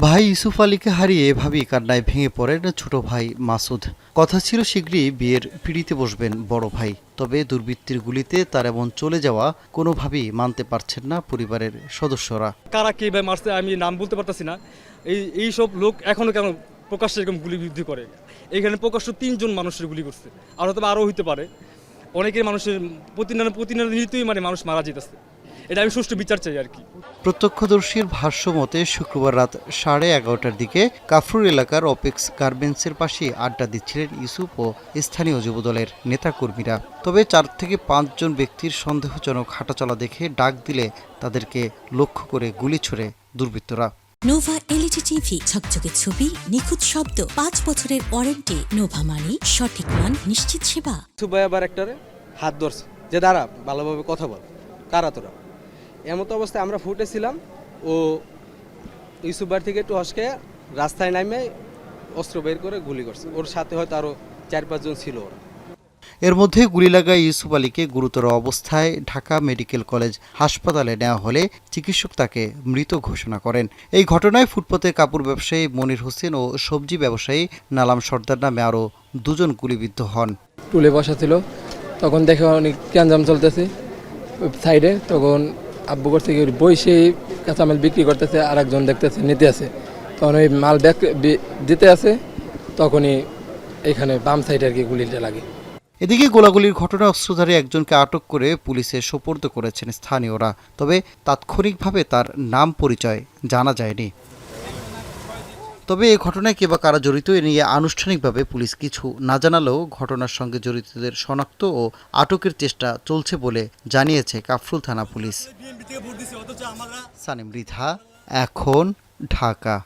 ভাই ইউসুফ আলীকে হারিয়ে এভাবেই কান্নায় ভেঙে পড়েন ছোট ভাই মাসুদ। কথা ছিল শীঘ্রই বিয়ের পিঁড়িতে বসবেন বড় ভাই, তবে দুর্বৃত্তের গুলিতে তার এমন চলে যাওয়া কোনোভাবেই মানতে পারছেন না পরিবারের সদস্যরা। কারা কে ভাই মারছে আমি নাম বলতে পারতেছি না। এই সব লোক এখনো কেন প্রকাশ্যে এরকম গুলিবিদ্ধ করে? এখানে প্রকাশ্য 3 জন মানুষের গুলি করছে, আর হয়তো আরও হইতে পারে। অনেকের মানুষের প্রতিনিধিত্বই মানুষ মারা যেতেছে। এটা আমি সুষ্ঠু বিচার চাই আর কি। প্রত্যক্ষদর্শীর ভাষ্য মতে শুক্রবার রাত 11:30টার দিকে কাফরুল এলাকার অপেক্স গার্মেন্টসের পাশে আড্ডা দিচ্ছিলেন ইউসুফ ও স্থানীয় যুবদলের নেতাকর্মীরা। তবে 4 থেকে 5 জন ব্যক্তির সন্দেহজনক হাঁটাচলা দেখে ডাক দিলে তাদেরকে লক্ষ্য করে গুলি ছোড়ে দুর্বৃত্তরা। নোভা এলইডি টিভি, ঝকঝকে ছবি, নিখুঁত শব্দ, 5 বছরের ওয়ারেন্টি। নোভা মানে সঠিক মান, নিশ্চিত সেবা। সুবাই আবার একটারে হাত ধরছে যে দাঁড়া ভালোভাবে কথা বল, কারা তোরা। এমতো অবস্থায় আমরা ফুটেছিলাম, ও ইউসুফ বাড়ি থেকে একটু হসকে রাস্তায় নামে অস্ত্র বের করে গুলি করছে। ওর সাথে হয়তো আরও 4-5 জন ছিল ওরা। এর মধ্যে গুলি লাগায় ইউসুফ আলীকে গুরুতর অবস্থায় ঢাকা মেডিকেল কলেজ হাসপাতালে নেওয়া হলে চিকিৎসক তাকে মৃত ঘোষণা করেন। এই ঘটনায় ফুটপাতে কাপড় ব্যবসায়ী মনির হোসেন ও সবজি ব্যবসায়ী নালাম সর্দার নামে আরও 2 জন গুলিবিদ্ধ হন। টুলে বসা ছিল, তখন দেখে অনেক ক্যানজাম চলতেছে সাইডে। তখন আব্বু করছে কি বইসে কাঁচামাল বিক্রি করতেছে, আর একজন দেখতেছে নিতে আছে। তখন ওই মাল দিতে আছে, তখনই এখানে বাম সাইডে আর কি গুলিটা লাগে। এদিকে গোলাগুলির ঘটনায় অস্ত্রধারী একজনকে আটক করে পুলিশে সোপর্দ করেছেন স্থানীয়রা, তবে তাৎক্ষণিকভাবে তার নাম পরিচয় জানা যায়নি। তবে এই ঘটনায় কে বা কারা জড়িত এ নিয়ে আনুষ্ঠানিকভাবে পুলিশ কিছু না জানালেও ঘটনার সঙ্গে জড়িতদের শনাক্ত ও আটকের চেষ্টা চলছে বলে জানিয়েছে কাফরুল থানা পুলিশ। সানিম রিধা, এখন, ঢাকা।